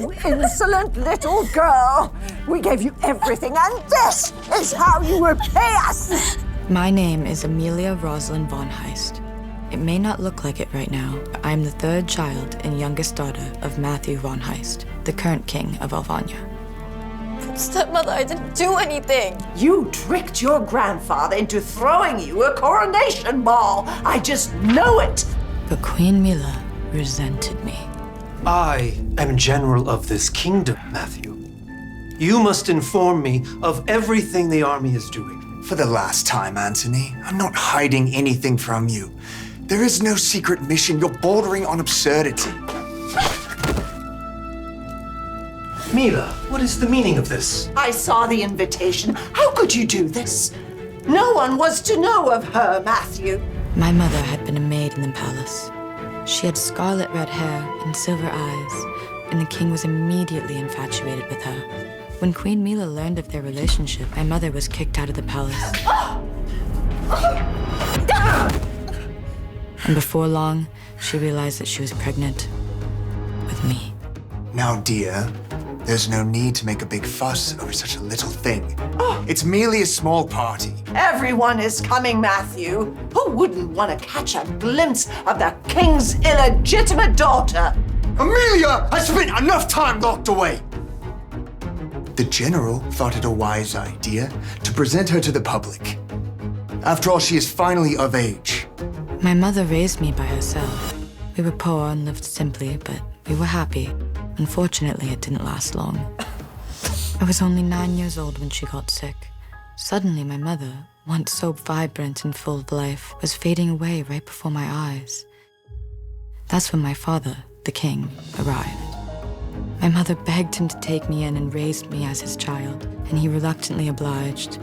You insolent little girl! We gave you everything, and this is how you repay us! My name is Amelia Rosalind von Heist. It may not look like it right now, but I'm the third child and youngest daughter of Matthew von Heist, the current king of Alvania. Stepmother, I didn't do anything. You tricked your grandfather into throwing you a coronation ball. I just know it. But Queen Mila resented me. I am general of this kingdom, Matthew. You must inform me of everything the army is doing. For the last time, Anthony, I'm not hiding anything from you. There is no secret mission. You're bordering on absurdity. Mila, what is the meaning of this? I saw the invitation. How could you do this? No one was to know of her, Matthew. My mother had been a maid in the palace. She had scarlet red hair and silver eyes, and the king was immediately infatuated with her. When Queen Mila learned of their relationship, my mother was kicked out of the palace. And before long, she realized that she was pregnant with me. Now, dear, there's no need to make a big fuss over such a little thing. It's merely a small party. Everyone is coming, Matthew. Who wouldn't want to catch a glimpse of the king's illegitimate daughter? Amelia has spent enough time locked away. The general thought it a wise idea to present her to the public. After all, she is finally of age. My mother raised me by herself. We were poor and lived simply, but we were happy. Unfortunately, it didn't last long. I was only 9 years old when she got sick. Suddenly, my mother, once so vibrant and full of life, was fading away right before my eyes. That's when my father, the king, arrived. My mother begged him to take me in and raised me as his child, and he reluctantly obliged.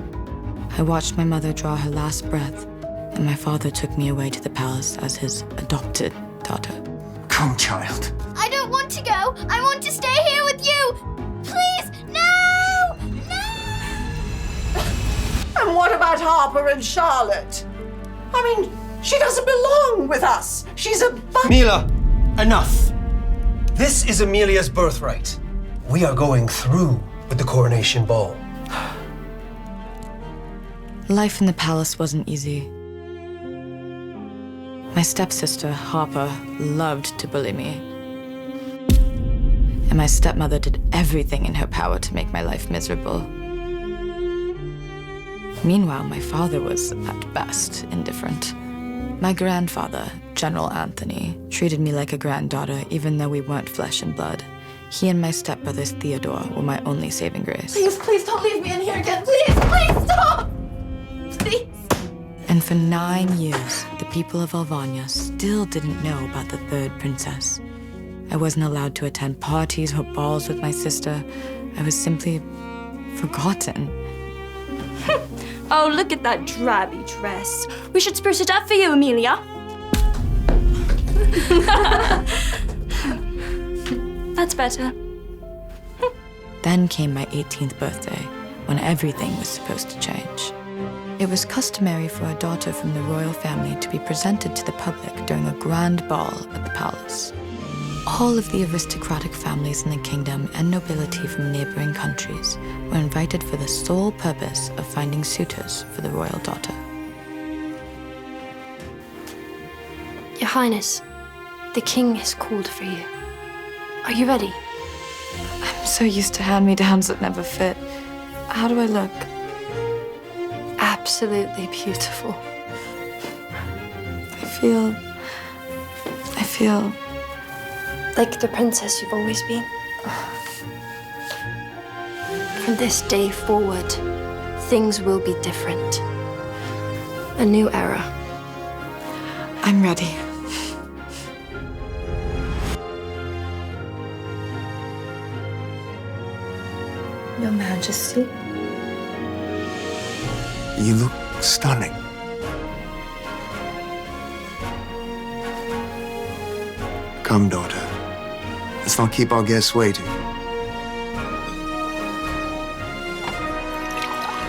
I watched my mother draw her last breath, and my father took me away to the palace as his adopted daughter. Come, child. I don't want to go. I want to stay here with you. Please, no! No! And what about Harper and Charlotte? I mean, she doesn't belong with us. She's a Mila, enough. This is Amelia's birthright. We are going through with the coronation ball. Life in the palace wasn't easy. My stepsister, Harper, loved to bully me. And my stepmother did everything in her power to make my life miserable. Meanwhile, my father was, at best, indifferent. My grandfather, General Anthony, treated me like a granddaughter, even though we weren't flesh and blood. He and my stepbrothers, Theodore, were my only saving grace. Please don't leave me in here again. Please stop! Please. And for 9 years, the people of Alvania still didn't know about the third princess. I wasn't allowed to attend parties or balls with my sister. I was simply forgotten. Oh, look at that drabby dress. We should spruce it up for you, Amelia. That's better. Then came my 18th birthday, when everything was supposed to change. It was customary for a daughter from the royal family to be presented to the public during a grand ball at the palace. All of the aristocratic families in the kingdom and nobility from neighboring countries were invited for the sole purpose of finding suitors for the royal daughter. Your Highness, the king has called for you. Are you ready? I'm so used to hand-me-downs that never fit. How do I look? Absolutely beautiful. I feel... Like the princess you've always been. From this day forward, things will be different. A new era. I'm ready. Your Majesty. You look stunning. Come, daughter. Let's not keep our guests waiting.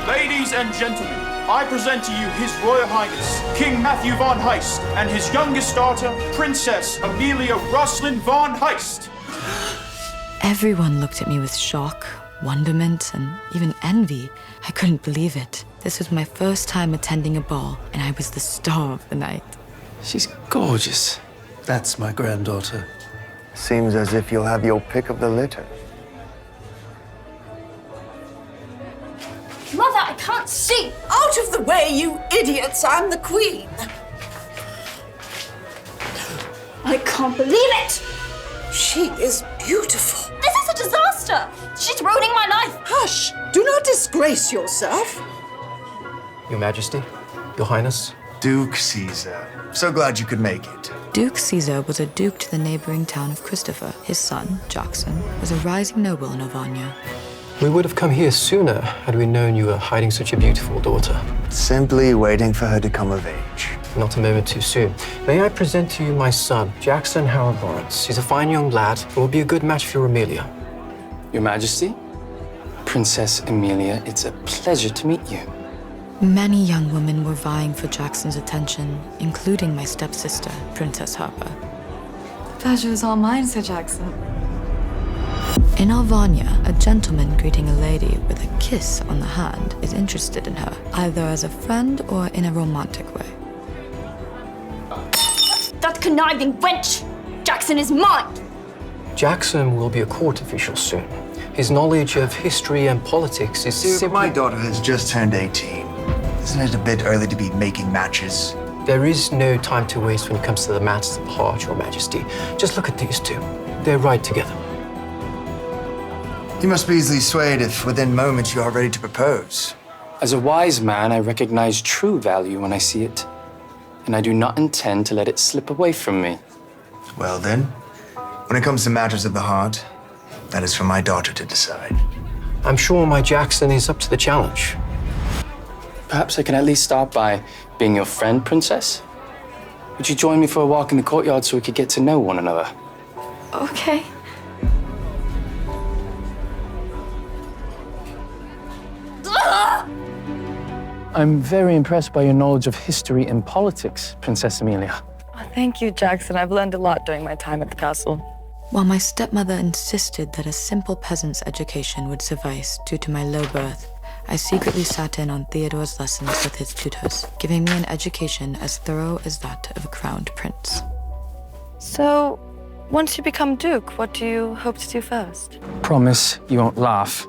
Ladies and gentlemen, I present to you His Royal Highness, King Matthew von Heist, and his youngest daughter, Princess Amelia Rosalind von Heist. Everyone looked at me with shock, wonderment, and even envy. I couldn't believe it. This was my first time attending a ball, and I was the star of the night. She's gorgeous. That's my granddaughter. Seems as if you'll have your pick of the litter. Mother, I can't see! Out of the way, you idiots! I'm the queen. I can't believe it! She is beautiful. This is a disaster! She's ruining my life! Hush! Do not disgrace yourself. Your Majesty, Your Highness. Duke Caesar. So glad you could make it. Duke Caesar was a duke to the neighboring town of Christopher. His son, Jackson, was a rising noble in Alvania. We would have come here sooner had we known you were hiding such a beautiful daughter. Simply waiting for her to come of age. Not a moment too soon. May I present to you my son, Jackson Harold Lawrence. He's a fine young lad and will be a good match for your Amelia. Your Majesty, Princess Amelia, it's a pleasure to meet you. Many young women were vying for Jackson's attention, including my stepsister, Princess Harper. The pleasure is all mine, Sir Jackson. In Alvania, a gentleman greeting a lady with a kiss on the hand is interested in her, either as a friend or in a romantic way. That conniving wench! Jackson is mine! Jackson will be a court official soon. His knowledge of history and politics is Duke, my daughter has just turned 18. Isn't it a bit early to be making matches? There is no time to waste when it comes to the matters of the heart, Your Majesty. Just look at these two. They're right together. You must be easily swayed if within moments you are ready to propose. As a wise man, I recognize true value when I see it, and I do not intend to let it slip away from me. Well then, when it comes to matters of the heart, that is for my daughter to decide. I'm sure my Jackson is up to the challenge. Perhaps I can at least start by being your friend, Princess? Would you join me for a walk in the courtyard so we could get to know one another? Okay. I'm very impressed by your knowledge of history and politics, Princess Amelia. Oh, thank you, Jackson. I've learned a lot during my time at the castle. While my stepmother insisted that a simple peasant's education would suffice due to my low birth, I secretly sat in on Theodore's lessons with his tutors, giving me an education as thorough as that of a crowned prince. So, once you become Duke, what do you hope to do first? Promise you won't laugh.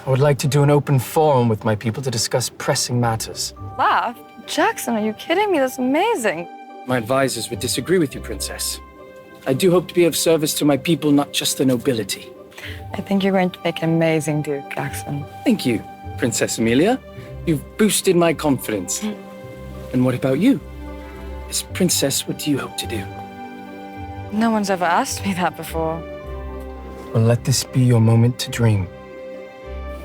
I would like to do an open forum with my people to discuss pressing matters. Laugh? Jackson, are you kidding me? That's amazing. My advisors would disagree with you, Princess. I do hope to be of service to my people, not just the nobility. I think you're going to make an amazing Duke, Jackson. Thank you, Princess Amelia. You've boosted my confidence. And what about you? As Princess, what do you hope to do? No one's ever asked me that before. Well, let this be your moment to dream.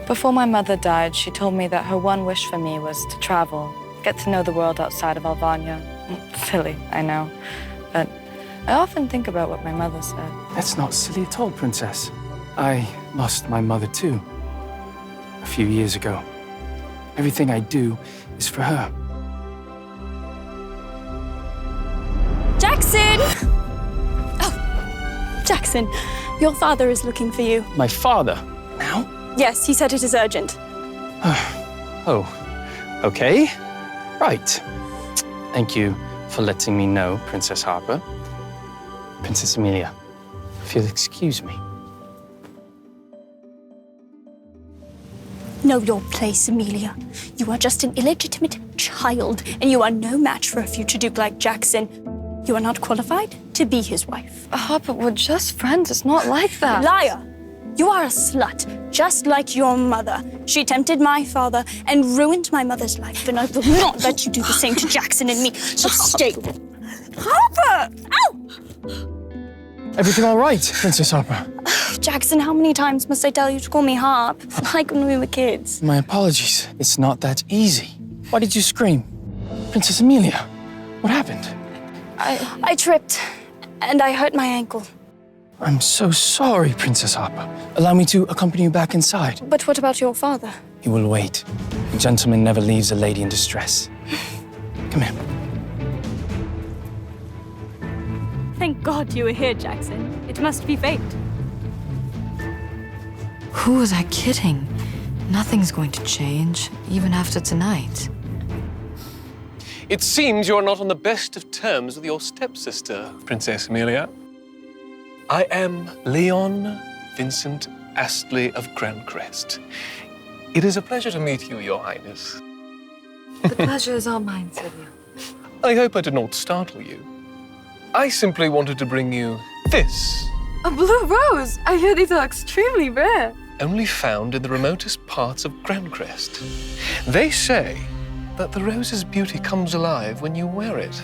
Before my mother died, she told me that her one wish for me was to travel, get to know the world outside of Alvania. Silly, I know. But I often think about what my mother said. That's not silly at all, Princess. I lost my mother too, a few years ago. Everything I do is for her. Jackson! Oh, Jackson, your father is looking for you. My father? Now? Yes, he said it is urgent. Oh, okay. Right. Thank you for letting me know, Princess Harper. Princess Amelia, if you'll excuse me. Know your place, Amelia. You are just an illegitimate child, and you are no match for a future Duke like Jackson. You are not qualified to be his wife. Harper, we're just friends. It's not like that. Liar! You are a slut, just like your mother. She tempted my father and ruined my mother's life, and I will not let you do the same to Jackson and me. So stay. Harper! Ow! Everything all right, Princess Harper? Jackson, how many times must I tell you to call me Harp? Like when we were kids. My apologies. It's not that easy. Why did you scream? Princess Amelia, what happened? I tripped, and I hurt my ankle. I'm so sorry, Princess Harper. Allow me to accompany you back inside. But what about your father? He will wait. A gentleman never leaves a lady in distress. Come here. Thank God you were here, Jackson. It must be fate. Who was I kidding? Nothing's going to change, even after tonight. It seems you're not on the best of terms with your stepsister, Princess Amelia. I am Leon Vincent Astley of Grancrest. It is a pleasure to meet you, Your Highness. The pleasure is all mine, Sylvia. I hope I did not startle you. I simply wanted to bring you this. A blue rose! I hear these are extremely rare. Only found in the remotest parts of Grancrest. They say that the rose's beauty comes alive when you wear it.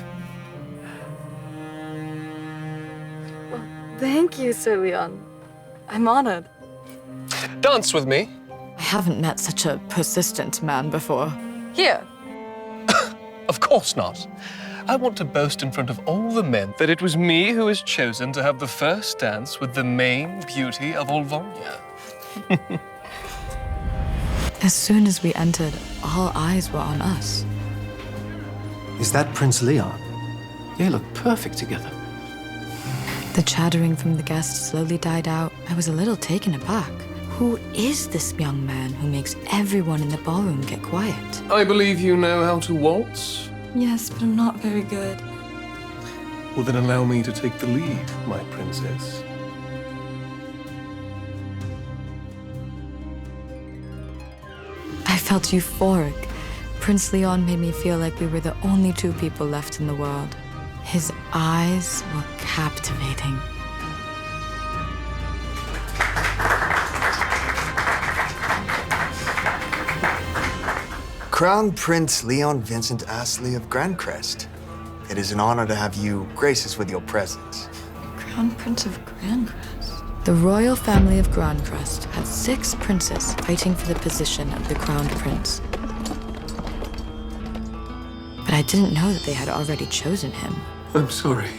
Well, thank you, Sir Leon. I'm honored. Dance with me. I haven't met such a persistent man before. Here. Of course not. I want to boast in front of all the men that it was me who was chosen to have the first dance with the main beauty of Alvania. As soon as we entered, all eyes were on us. Is that Prince Leon? They look perfect together. The chattering from the guests slowly died out. I was a little taken aback. Who is this young man who makes everyone in the ballroom get quiet? I believe you know how to waltz. Yes, but I'm not very good. Well, then allow me to take the lead, my princess. I felt euphoric. Prince Leon made me feel like we were the only two people left in the world. His eyes were captivating. Crown Prince Leon Vincent Astley of Grancrest. It is an honor to have you grace us with your presence. Crown Prince of Grancrest. The royal family of Grancrest had 6 princes fighting for the position of the crowned prince. But I didn't know that they had already chosen him. I'm sorry,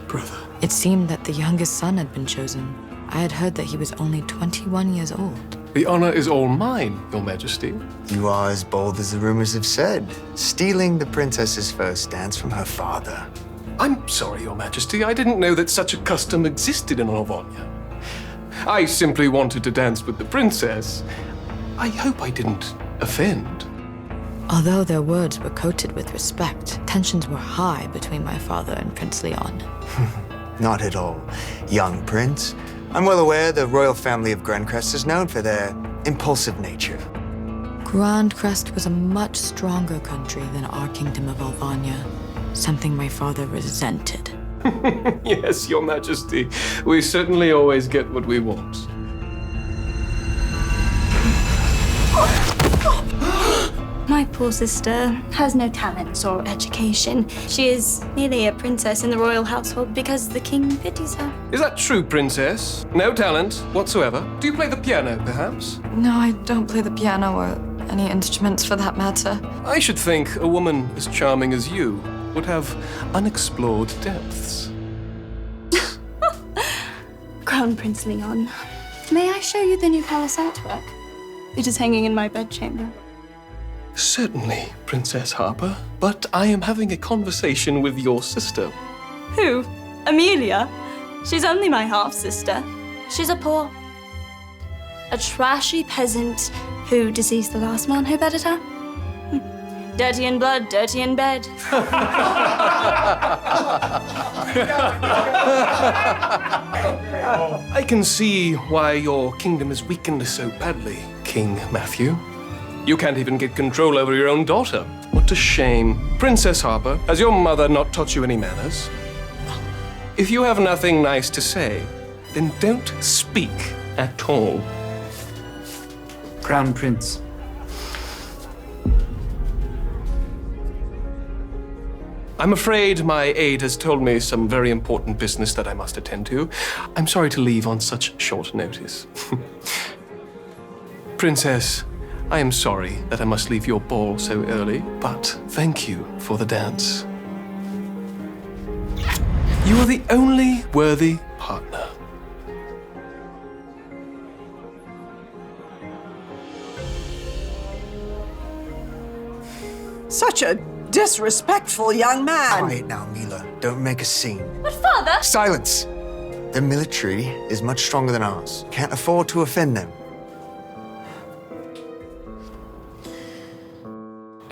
brother. It seemed that the youngest son had been chosen. I had heard that he was only 21 years old. The honor is all mine, Your Majesty. You are as bold as the rumors have said, stealing the princess's first dance from her father. I'm sorry, Your Majesty. I didn't know that such a custom existed in Alvania. I simply wanted to dance with the princess. I hope I didn't offend. Although their words were coated with respect, tensions were high between my father and Prince Leon. Not at all, young prince. I'm well aware the royal family of Grancrest is known for their impulsive nature. Grancrest was a much stronger country than our kingdom of Alvania, something my father resented. Yes, Your Majesty. We certainly always get what we want. My poor sister has no talents or education. She is merely a princess in the royal household because the king pities her. Is that true, Princess? No talent whatsoever? Do you play the piano, perhaps? No, I don't play the piano or any instruments for that matter. I should think a woman as charming as you would have unexplored depths. Crown Prince Leon, may I show you the new palace artwork? It is hanging in my bedchamber. Certainly, Princess Harper, but I am having a conversation with your sister. Who? Amelia? She's only my half-sister. She's a trashy peasant who deceased the last man who bedded her. Dirty in blood, dirty in bed. I can see why your kingdom is weakened so badly, King Matthew. You can't even get control over your own daughter. What a shame. Princess Harper, has your mother not taught you any manners? If you have nothing nice to say, then don't speak at all. Crown Prince. I'm afraid my aide has told me some very important business that I must attend to. I'm sorry to leave on such short notice. Princess, I am sorry that I must leave your ball so early, but thank you for the dance. You are the only worthy partner. Such a disrespectful young man. Quiet now, Mila. Don't make a scene. But father! Silence! Their military is much stronger than ours. Can't afford to offend them.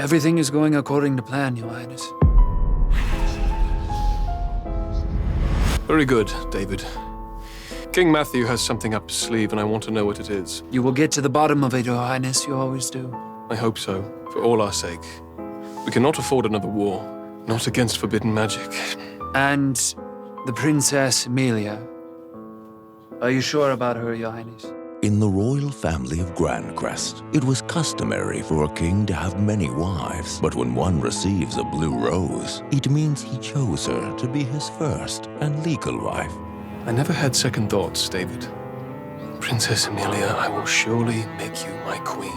Everything is going according to plan, Your Highness. Very good, David. King Matthew has something up his sleeve, and I want to know what it is. You will get to the bottom of it, Your Highness. You always do. I hope so, for all our sake. We cannot afford another war, not against forbidden magic. And the Princess Amelia. Are you sure about her, Your Highness? In the royal family of Grandcrest, it was customary for a king to have many wives. But when one receives a blue rose, it means he chose her to be his first and legal wife. I never had second thoughts, David. Princess Amelia, I will surely make you my queen.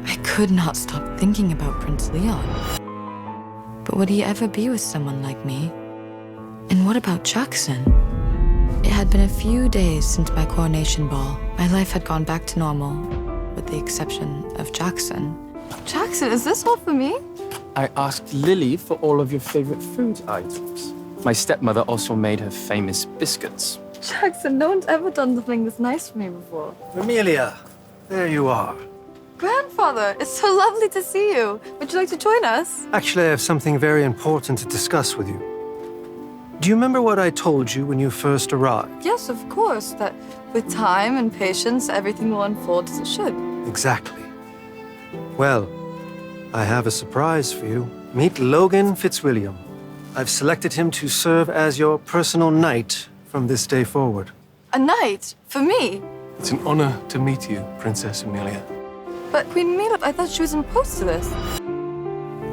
I could not stop thinking about Prince Leon. But would he ever be with someone like me? And what about Jackson? It had been a few days since my coronation ball. My life had gone back to normal, with the exception of Jackson. Jackson, is this all for me? I asked Lily for all of your favorite food items. My stepmother also made her famous biscuits. Jackson, no one's ever done something this nice for me before. Amelia, there you are. Grandfather, it's so lovely to see you. Would you like to join us? Actually, I have something very important to discuss with you. Do you remember what I told you when you first arrived? Yes, of course. That with time and patience, everything will unfold as it should. Exactly. Well, I have a surprise for you. Meet Logan Fitzwilliam. I've selected him to serve as your personal knight from this day forward. A knight? For me? It's an honor to meet you, Princess Amelia. But Queen Amelia, I thought she was opposed to this.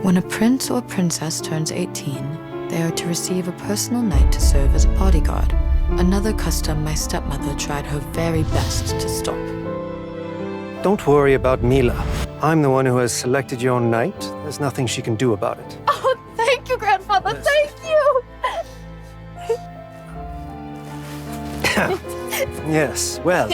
When a prince or princess turns 18, they are to receive a personal knight to serve as a bodyguard. Another custom my stepmother tried her very best to stop. Don't worry about Mila. I'm the one who has selected your knight. There's nothing she can do about it. Oh, thank you, Grandfather. Thank you. Yes, well,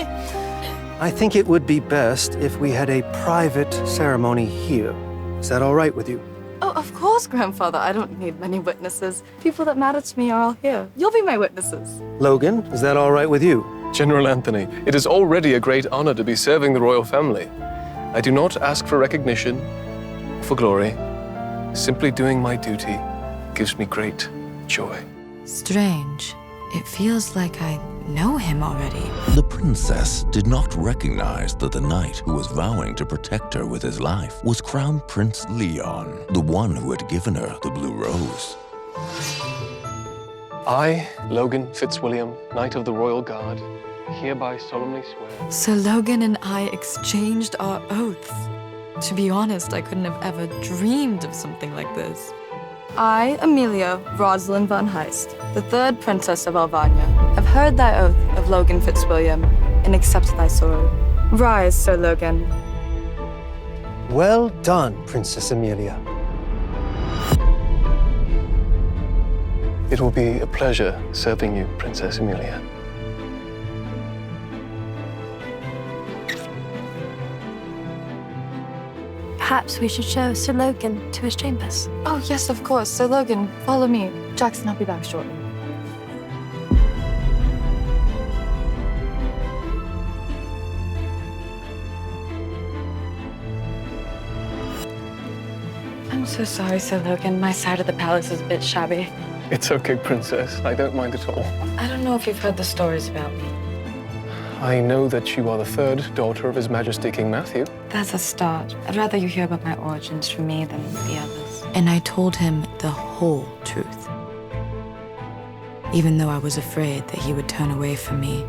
I think it would be best if we had a private ceremony here. Is that all right with you? Oh, of course, Grandfather. I don't need many witnesses. People that matter to me are all here. You'll be my witnesses. Logan, is that all right with you? General Anthony, it is already a great honor to be serving the royal family. I do not ask for recognition, for glory. Simply doing my duty gives me great joy. Strange. It feels like I know him already. The princess did not recognize that the knight who was vowing to protect her with his life was Crown Prince Leon, the one who had given her the blue rose. I, Logan Fitzwilliam, Knight of the Royal Guard, hereby solemnly swear. So Logan and I exchanged our oaths. To be honest, I couldn't have ever dreamed of something like this. I, Amelia Rosalind von Heist, the third princess of Alvania, have heard thy oath of Logan Fitzwilliam and accept thy sword. Rise, Sir Logan. Well done, Princess Amelia. It will be a pleasure serving you, Princess Amelia. Perhaps we should show Sir Logan to his chambers. Oh, yes, of course. Sir Logan, follow me. Jackson, I'll be back shortly. I'm so sorry, Sir Logan. My side of the palace is a bit shabby. It's okay, Princess. I don't mind at all. I don't know if you've heard the stories about me. I know that you are the third daughter of His Majesty King Matthew. That's a start. I'd rather you hear about my origins from me than the others. And I told him the whole truth. Even though I was afraid that he would turn away from me,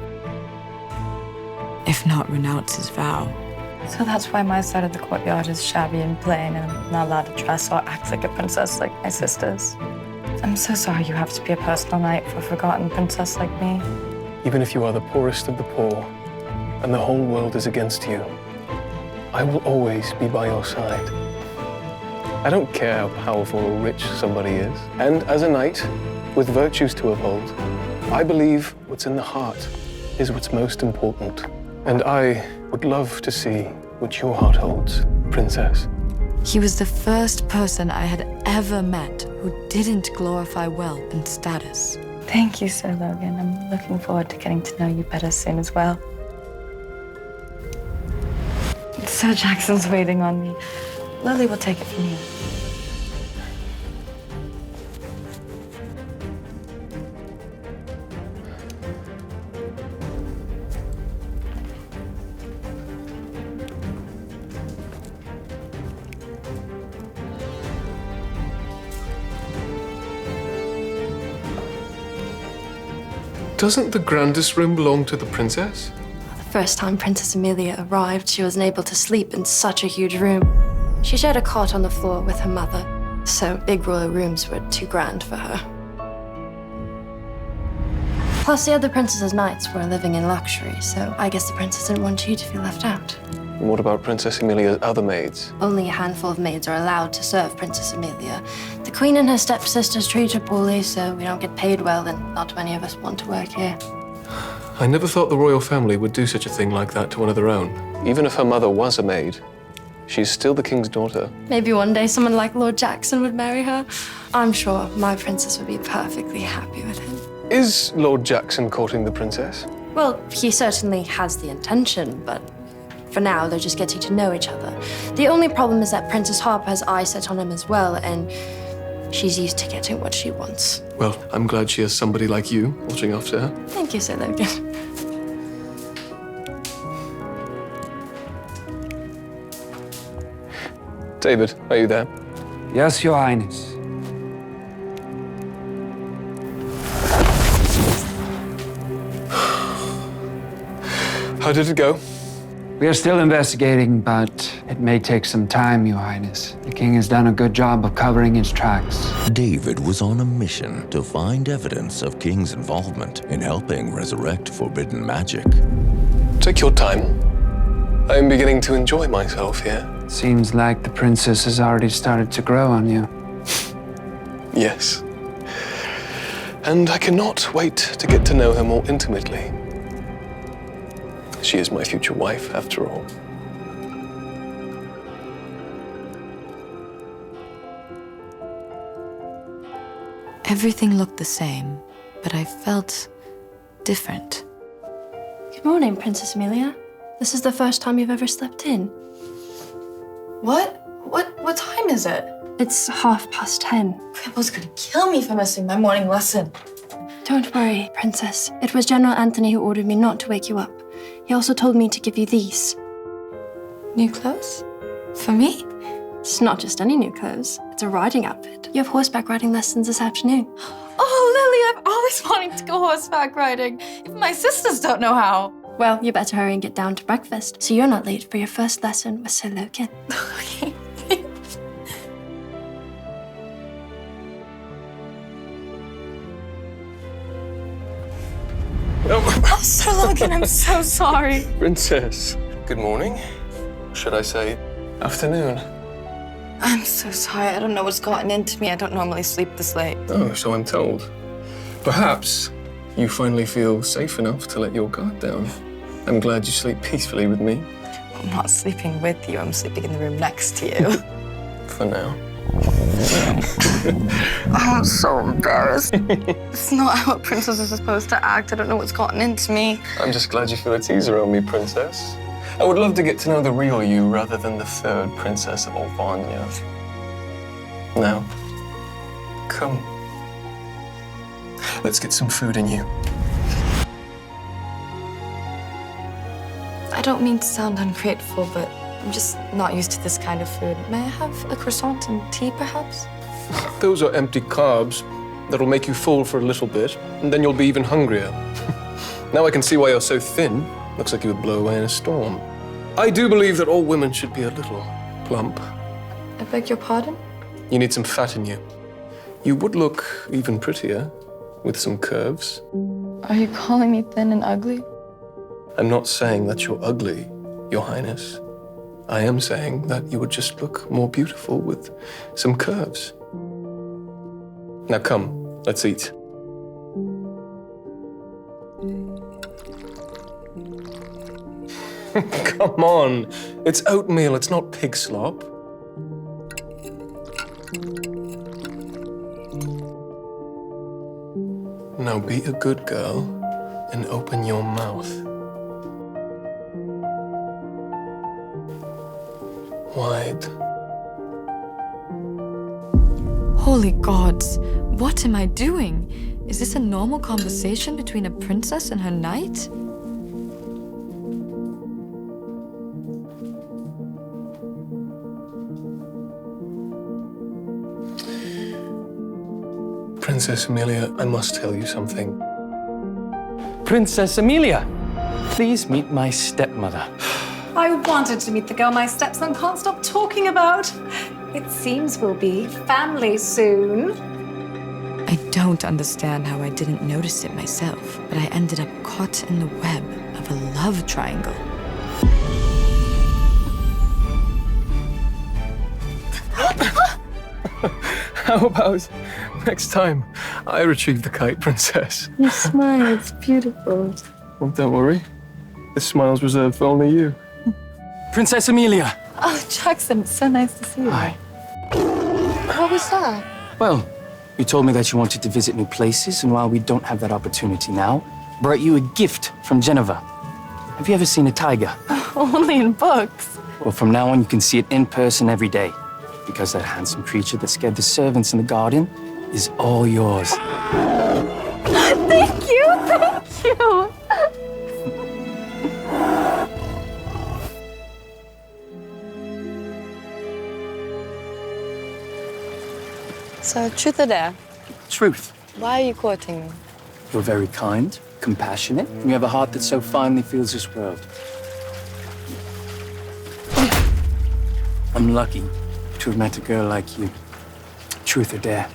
if not renounce his vow. So that's why my side of the courtyard is shabby and plain, and I'm not allowed to dress or act like a princess like my sisters. I'm so sorry you have to be a personal knight for a forgotten princess like me. Even if you are the poorest of the poor, and the whole world is against you, I will always be by your side. I don't care how powerful or rich somebody is. And as a knight, with virtues to uphold, I believe what's in the heart is what's most important. And I would love to see what your heart holds, Princess. He was the first person I had ever met who didn't glorify wealth and status. Thank you, Sir Logan. I'm looking forward to getting to know you better soon as well. Sir Jackson's waiting on me. Lily will take it from here. Doesn't the grandest room belong to the princess? The first time Princess Amelia arrived, she wasn't able to sleep in such a huge room. She shared a cot on the floor with her mother, so big royal rooms were too grand for her. Plus, the other princesses' knights were living in luxury, so I guess the princess didn't want you to feel left out. And what about Princess Amelia's other maids? Only a handful of maids are allowed to serve Princess Amelia. The queen and her stepsisters treat her poorly, so we don't get paid well, and not many of us want to work here. I never thought the royal family would do such a thing like that to one of their own. Even if her mother was a maid, she's still the king's daughter. Maybe one day someone like Lord Jackson would marry her. I'm sure my princess would be perfectly happy with him. Is Lord Jackson courting the princess? Well, he certainly has the intention, but for now, they're just getting to know each other. The only problem is that Princess Harper has eyes set on him as well, and she's used to getting what she wants. Well, I'm glad she has somebody like you watching after her. Thank you, Sir Logan. David, are you there? Yes, Your Highness. How did it go? We are still investigating, but it may take some time, Your Highness. The king has done a good job of covering his tracks. David was on a mission to find evidence of King's involvement in helping resurrect forbidden magic. Take your time. I am beginning to enjoy myself here. Seems like the princess has already started to grow on you. Yes. And I cannot wait to get to know her more intimately. She is my future wife, after all. Everything looked the same, but I felt different. Good morning, Princess Amelia. This is the first time you've ever slept in. What? What time is it? It's 10:30. Grandpa's gonna kill me for missing my morning lesson. Don't worry, Princess. It was General Anthony who ordered me not to wake you up. He also told me to give you these. New clothes? For me? It's not just any new clothes. It's a riding outfit. You have horseback riding lessons this afternoon. Oh, Lily, I've always wanted to go horseback riding. Even my sisters don't know how. Well, you better hurry and get down to breakfast so you're not late for your first lesson with Sir Logan. Okay. Oh, Sir Logan, I'm so sorry. Princess, good morning. Should I say afternoon? I'm so sorry. I don't know what's gotten into me. I don't normally sleep this late. Oh, so I'm told. Perhaps you finally feel safe enough to let your guard down. I'm glad you sleep peacefully with me. I'm not sleeping with you. I'm sleeping in the room next to you. For now. I'm so embarrassed. It's not how a princess is supposed to act. I don't know what's gotten into me. I'm just glad you feel at ease around me, Princess. I would love to get to know the real you rather than the third princess of Alvania. Now, come. Let's get some food in you. I don't mean to sound ungrateful, but I'm just not used to this kind of food. May I have a croissant and tea, perhaps? Those are empty carbs that'll make you full for a little bit, and then you'll be even hungrier. Now I can see why you're so thin. Looks like you would blow away in a storm. I do believe that all women should be a little plump. I beg your pardon? You need some fat in you. You would look even prettier with some curves. Are you calling me thin and ugly? I'm not saying that you're ugly, Your Highness. I am saying that you would just look more beautiful with some curves. Now come, let's eat. Come on, it's oatmeal, it's not pig slop. Now be a good girl and open your mouth. wide. Holy gods, what am I doing? Is this a normal conversation between a princess and her knight? Princess Amelia, I must tell you something. Princess Amelia, please meet my stepmother. I wanted to meet the girl my stepson can't stop talking about. It seems we'll be family soon. I don't understand how I didn't notice it myself, but I ended up caught in the web of a love triangle. How about next time I retrieve the kite, Princess? Your smile, it's beautiful. Well, don't worry. This smile's reserved for only you. Princess Amelia! Oh, Jackson, it's so nice to see you. Hi. What was that? Well, you told me that you wanted to visit new places, and while we don't have that opportunity now, brought you a gift from Geneva. Have you ever seen a tiger? Only in books. Well, from now on, you can see it in person every day, because that handsome creature that scared the servants in the garden is all yours. Thank you, thank you. So, truth or dare? Truth. Why are you courting me? You're very kind, compassionate, and you have a heart that so finely fills this world. I'm lucky to have met a girl like you. Truth or dare?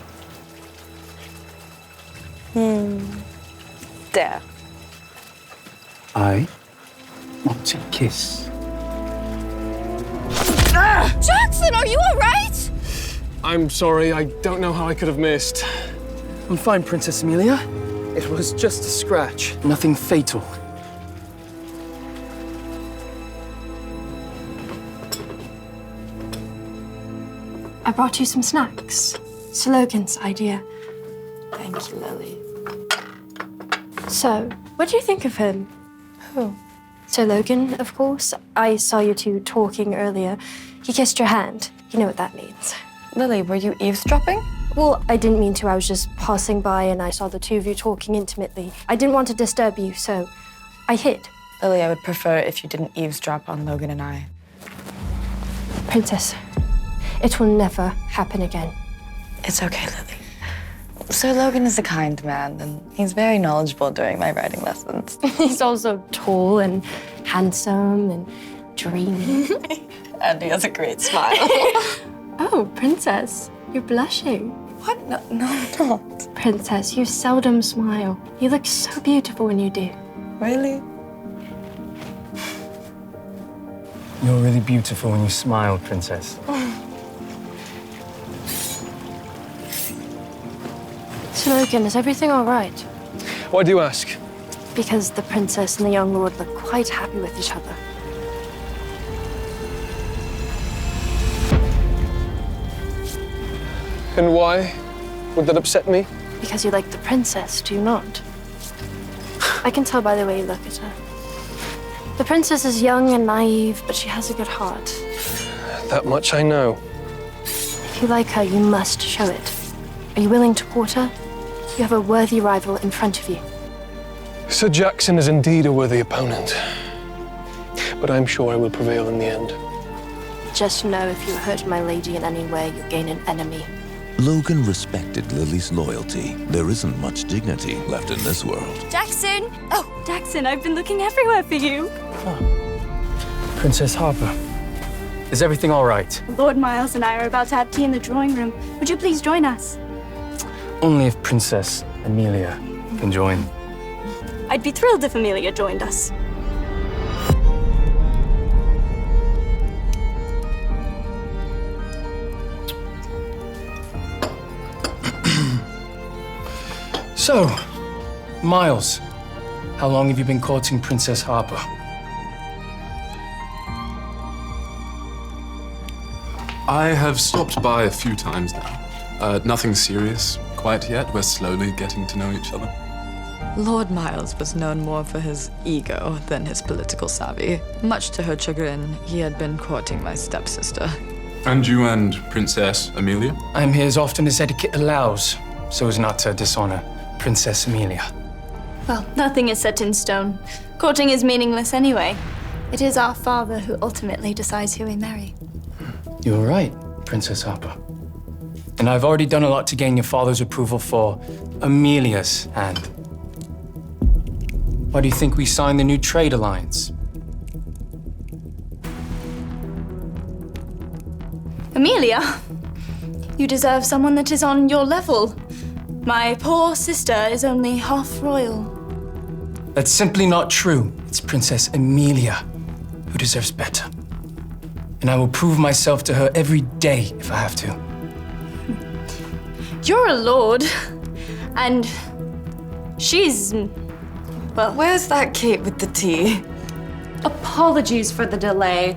Dare. I want to kiss. Jackson, are you all right? I'm sorry, I don't know how I could have missed. I'm fine, Princess Amelia. It was just a scratch. Nothing fatal. I brought you some snacks. It's Logan's idea. Thank you, Lily. So, what do you think of him? Who? So Logan, of course. I saw you two talking earlier. He kissed your hand. You know what that means. Lily, were you eavesdropping? Well, I didn't mean to. I was just passing by and I saw the two of you talking intimately. I didn't want to disturb you, so I hid. Lily, I would prefer if you didn't eavesdrop on Logan and I. Princess, it will never happen again. It's okay, Lily. Sir Logan is a kind man, and he's very knowledgeable during my writing lessons. He's also tall and handsome and dreamy. And he has a great smile. Oh, Princess, you're blushing. What? No, I'm not. Princess, you seldom smile. You look so beautiful when you do. Really? You're really beautiful when you smile, Princess. So, Logan, is everything all right? Why do you ask? Because the princess and the young lord look quite happy with each other. And why would that upset me? Because you like the princess, do you not? I can tell by the way you look at her. The princess is young and naive, but she has a good heart. That much I know. If you like her, you must show it. Are you willing to court her? You have a worthy rival in front of you. Sir Jackson is indeed a worthy opponent. But I'm sure I will prevail in the end. Just know if you hurt my lady in any way, you gain an enemy. Logan respected Lily's loyalty. There isn't much dignity left in this world. Jackson! Oh, Jackson, I've been looking everywhere for you. Princess Harper, is everything all right? Lord Miles and I are about to have tea in the drawing room. Would you please join us? Only if Princess Amelia can join. I'd be thrilled if Amelia joined us. So, Miles, how long have you been courting Princess Harper? I have stopped by a few times now. Nothing serious quite yet. We're slowly getting to know each other. Lord Miles was known more for his ego than his political savvy. Much to her chagrin, he had been courting my stepsister. And you and Princess Amelia? I'm here as often as etiquette allows, so as not to dishonor Princess Amelia. Well, nothing is set in stone. Courting is meaningless anyway. It is our father who ultimately decides who we marry. You're right, Princess Harper. And I've already done a lot to gain your father's approval for Amelia's hand. Why do you think we signed the new trade alliance? Amelia, you deserve someone that is on your level. My poor sister is only half royal. That's simply not true. It's Princess Amelia who deserves better. And I will prove myself to her every day if I have to. You're a lord, and she's, well... Where's that Kate with the tea? Apologies for the delay.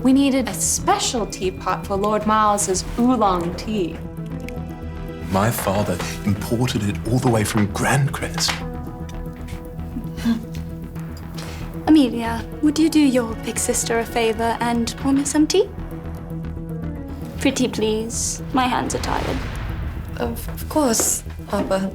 We needed a special teapot for Lord Miles's oolong tea. My father imported it all the way from Grandcrest. Amelia, would you do your big sister a favor and pour me some tea? Pretty please. My hands are tired. Of course, Papa.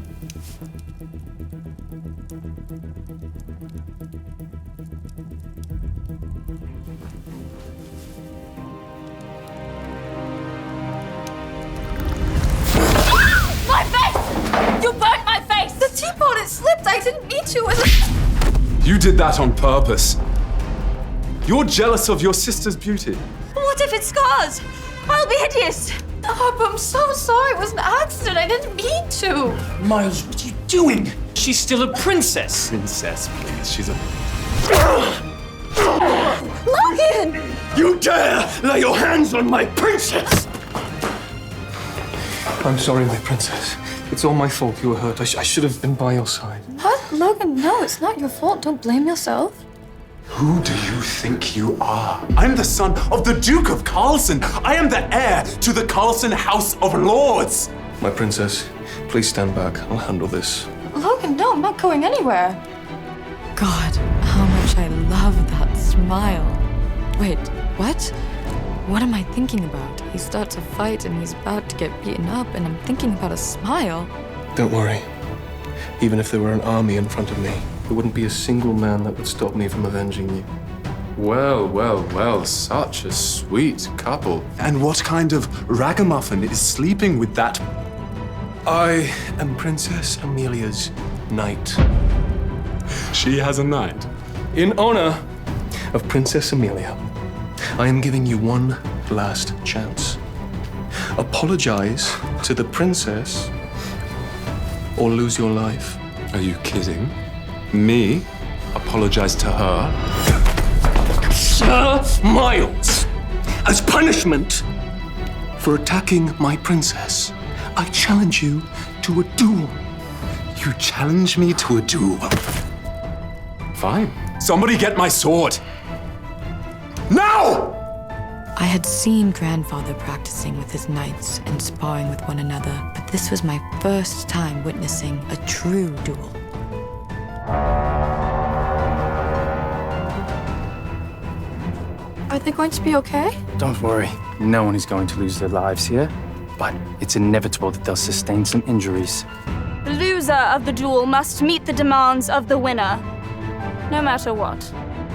My face! You burnt my face! The teapot, it slipped. I didn't mean to. You did that on purpose. You're jealous of your sister's beauty. What if it scars? I'll be hideous. Papa, I'm so sorry. It was an accident. I didn't mean to. Miles, what are you doing? She's still a princess. Princess, please. She's a... Logan! You dare lay your hands on my princess! I'm sorry, my princess. It's all my fault you were hurt. I should have been by your side. What? Logan, no, it's not your fault. Don't blame yourself. Who do you think you are? I'm the son of the Duke of Carlson. I am the heir to the Carlson House of Lords. My princess, please stand back. I'll handle this. Logan, no, I'm not going anywhere. God, how much I love that smile. Wait, what? What am I thinking about? He starts a fight and he's about to get beaten up, and I'm thinking about a smile. Don't worry. Even if there were an army in front of me, there wouldn't be a single man that would stop me from avenging you. Well, well, well, such a sweet couple. And what kind of ragamuffin is sleeping with that? I am Princess Amelia's knight. She has a knight. In honor of Princess Amelia, I am giving you one last chance. Apologize to the princess or lose your life. Are you kidding? Me? Apologize to her? Sir Miles, as punishment for attacking my princess, I challenge you to a duel. You challenge me to a duel? Fine. Somebody get my sword. Now! I had seen grandfather practicing with his knights and sparring with one another, but this was my first time witnessing a true duel. Are they going to be okay? Don't worry. No one is going to lose their lives here. But it's inevitable that they'll sustain some injuries. The loser of the duel must meet the demands of the winner, no matter what.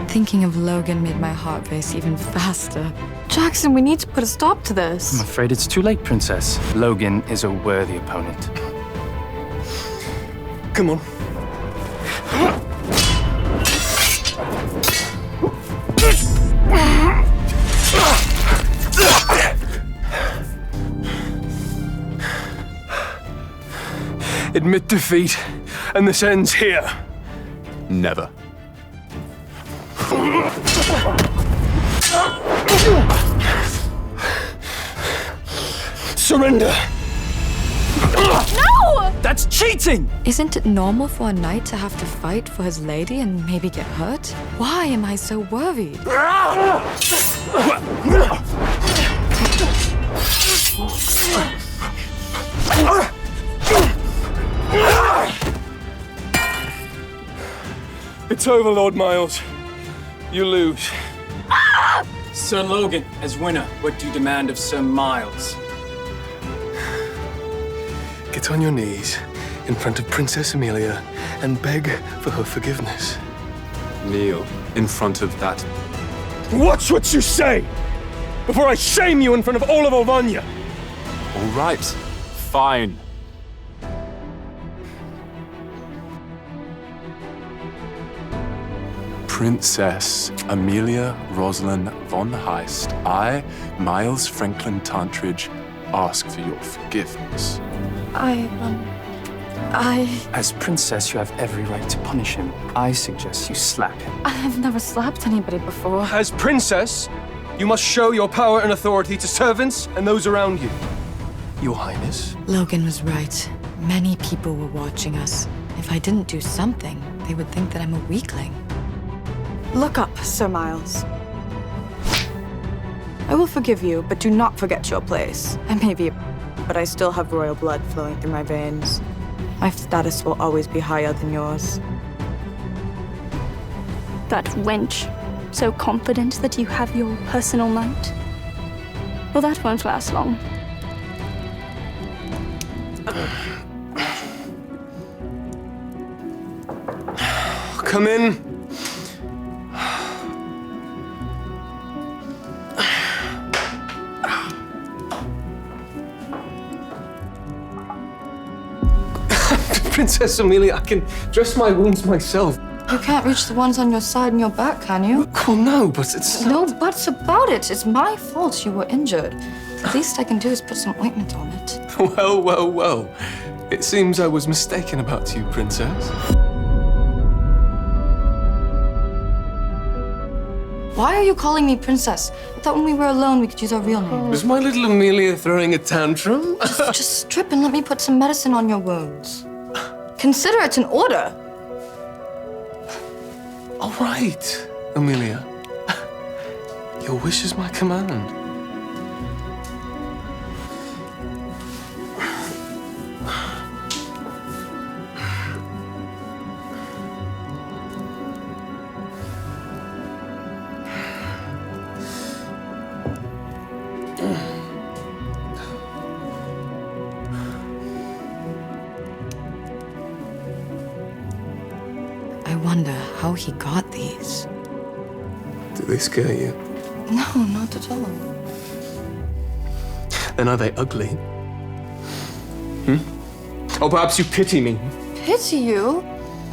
Thinking of Logan made my heart race even faster. Jackson, we need to put a stop to this. I'm afraid it's too late, Princess. Logan is a worthy opponent. Come on. Admit defeat, and this ends here. Never. Surrender! No! That's cheating! Isn't it normal for a knight to have to fight for his lady and maybe get hurt? Why am I so worried? It's over, Lord Miles. You lose. Sir Logan, as winner, what do you demand of Sir Miles? Get on your knees in front of Princess Amelia and beg for her forgiveness. Kneel in front of that. Watch what you say! Before I shame you in front of all of Alvania! All right, fine. Princess Amelia Rosalind von Heist, I, Miles Franklin Tantridge, ask for your forgiveness. As princess, you have every right to punish him. I suggest you slap him. I've never slapped anybody before. As princess, you must show your power and authority to servants and those around you. Your Highness. Logan was right. Many people were watching us. If I didn't do something, they would think that I'm a weakling. Look up, Sir Miles. I will forgive you, but do not forget your place. I may be, but I still have royal blood flowing through my veins. My status will always be higher than yours. That wench, so confident that you have your personal knight. Well, that won't last long. Come in. Princess Amelia, I can dress my wounds myself. You can't reach the ones on your side and your back, can you? Well, no, but it's No buts about it. It's my fault you were injured. The least I can do is put some ointment on it. Well, well, well. It seems I was mistaken about you, Princess. Why are you calling me princess? I thought when we were alone we could use our real names. Was my little Amelia throwing a tantrum? Just strip and let me put some medicine on your wounds. Consider it an order. All right, Amelia. Your wish is my command. I wonder how he got these. Do they scare you? No, not at all. Then are they ugly? Or perhaps you pity me? Pity you?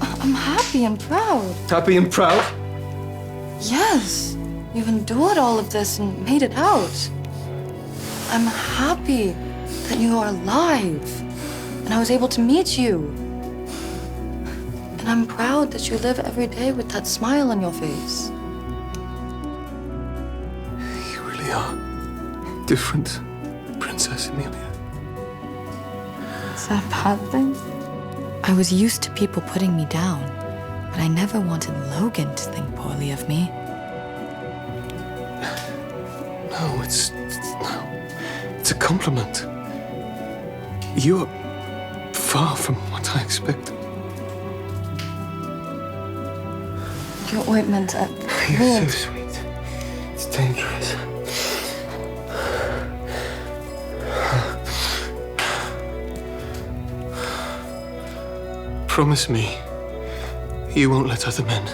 I'm happy and proud. Happy and proud? Yes. You've endured all of this and made it out. I'm happy that you are alive and I was able to meet you. And I'm proud that you live every day with that smile on your face. You really are different, Princess Amelia. Is that a bad thing? I was used to people putting me down, but I never wanted Logan to think poorly of me. No, it's a compliment. You're far from what I expected. Your ointment at You're so sweet. It's dangerous. Promise me you won't let other men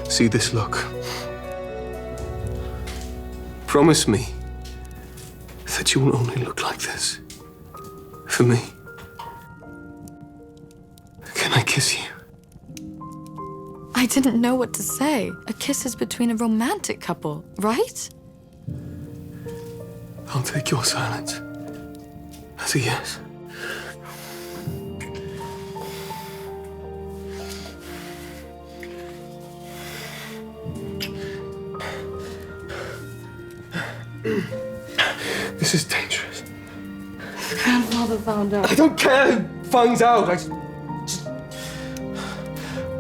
see this look. Promise me that you will only look like this for me. Can I kiss you? I didn't know what to say. A kiss is between a romantic couple, right? I'll take your silence as a yes. This is dangerous. Grandfather found out. I don't care who finds out.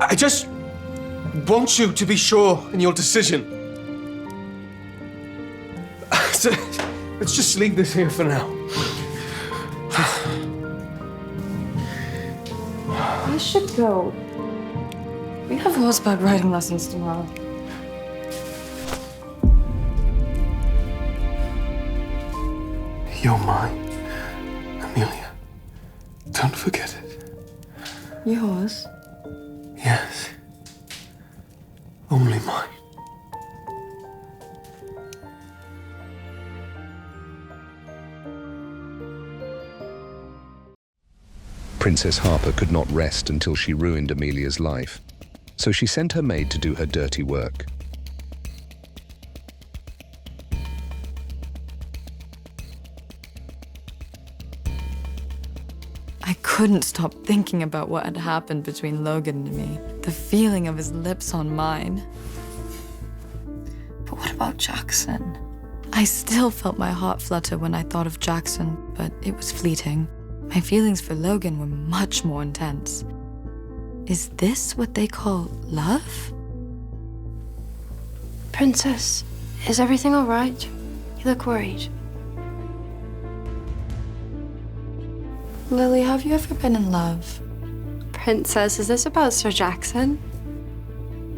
I just want you to be sure in your decision. So, let's just leave this here for now. I should go. We have horseback riding lessons tomorrow. You're mine, Amelia. Don't forget it. Yours? Yes. Only mine. Princess Harper could not rest until she ruined Amelia's life, so she sent her maid to do her dirty work. I couldn't stop thinking about what had happened between Logan and me, the feeling of his lips on mine. But what about Jackson? I still felt my heart flutter when I thought of Jackson, but it was fleeting. My feelings for Logan were much more intense. Is this what they call love? Princess, is everything all right? You look worried. Lily, have you ever been in love? Princess, is this about Sir Jackson?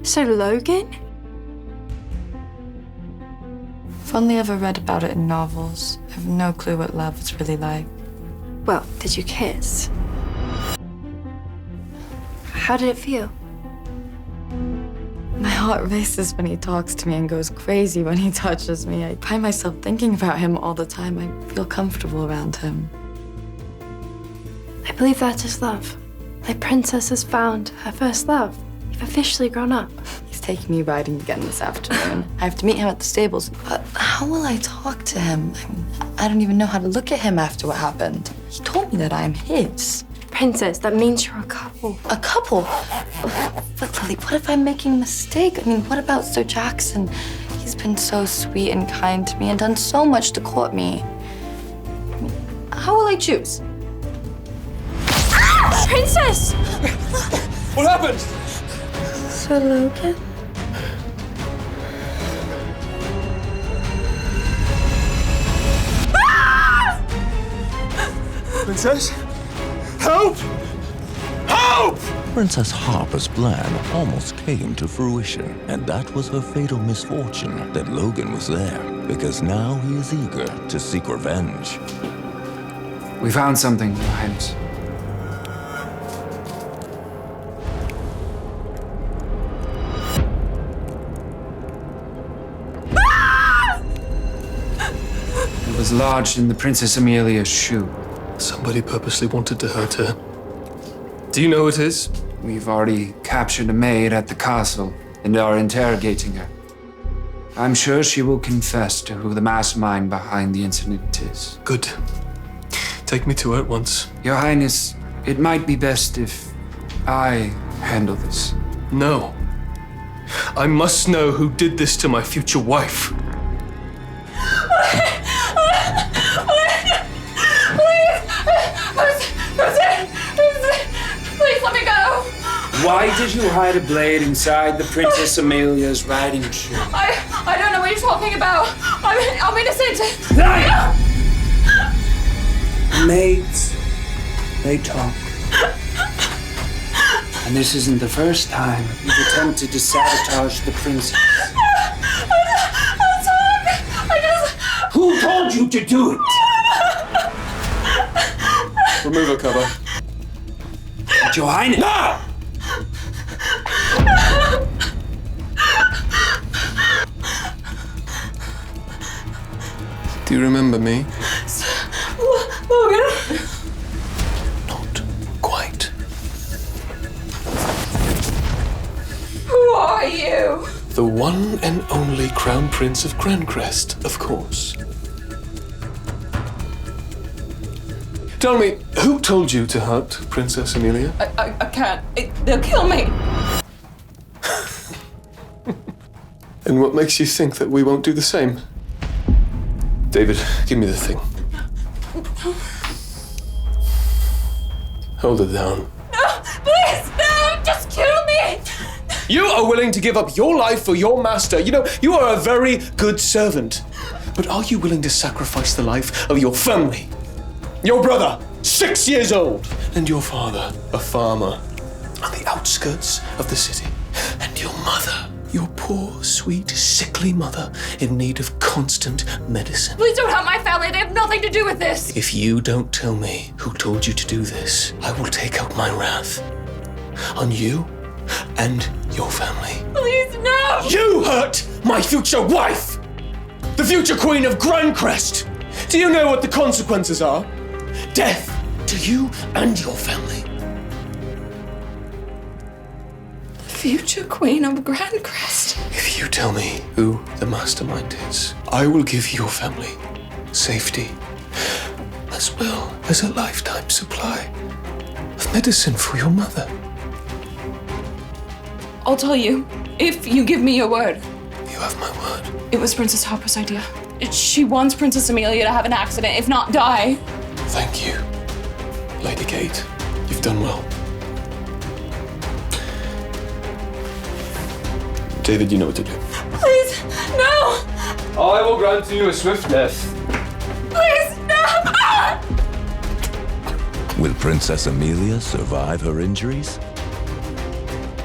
Sir Logan? I've only ever read about it in novels. I have no clue what love is really like. Well, did you kiss? How did it feel? My heart races when he talks to me and goes crazy when he touches me. I find myself thinking about him all the time. I feel comfortable around him. I believe that is love. My princess has found her first love. You've officially grown up. He's taking me riding again this afternoon. I have to meet him at the stables. But how will I talk to him? I don't even know how to look at him after what happened. He told me that I'm his. Princess, that means you're a couple. A couple? But Lily, what if I'm making a mistake? I mean, what about Sir Jackson? He's been so sweet and kind to me and done so much to court me. I mean, how will I choose? Ah! Princess! What happened? Sir Logan? Princess? Help! Help! Princess Harper's plan almost came to fruition, and that was her fatal misfortune that Logan was there, because now he is eager to seek revenge. We found something, Your Highness. It was lodged in the Princess Amelia's shoe. Somebody purposely wanted to hurt her. Do you know who it is? We've already captured a maid at the castle and are interrogating her. I'm sure she will confess to who the mastermind behind the incident is. Good. Take me to her at once. Your Highness, it might be best if I handle this. No. I must know who did this to my future wife. Please let me go. Why did you hide a blade inside the Princess Amelia's riding shoe? I don't know what you're talking about. I'm innocent. Liar! Maids, they talk. And this isn't the first time you've attempted to sabotage the princess. I'll talk. Who told you to do it? Remove her cover. But Your Highness! No! Do you remember me? Logan? Not quite. Who are you? The one and only Crown Prince of Grancrest, of course. Tell me, who told you to hurt Princess Amelia? I can't. They'll kill me. And what makes you think that we won't do the same? David, give me the thing. Hold it down. No, please, no, just kill me. You are willing to give up your life for your master. You know, you are a very good servant. But are you willing to sacrifice the life of your family? Your brother, 6 years old, and your father, a farmer, on the outskirts of the city. And your mother, your poor, sweet, sickly mother in need of constant medicine. Please don't hurt my family. They have nothing to do with this. If you don't tell me who told you to do this, I will take out my wrath on you and your family. Please, no! You hurt my future wife! The future queen of Grancrest! Do you know what the consequences are? Death to you and your family. Future queen of Grancrest. If you tell me who the mastermind is, I will give your family safety, as well as a lifetime supply of medicine for your mother. I'll tell you, if you give me your word. You have my word. It was Princess Harper's idea. She wants Princess Amelia to have an accident, if not die. Thank you, Lady Kate. You've done well. David, you know what to do. Please, no! I will grant you a swift death. Please, no! Ah! Will Princess Amelia survive her injuries?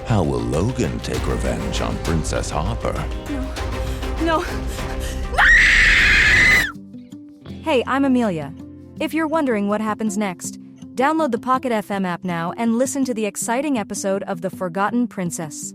How will Logan take revenge on Princess Harper? No. Hey, I'm Amelia. If you're wondering what happens next, download the Pocket FM app now and listen to the exciting episode of The Forgotten Princess.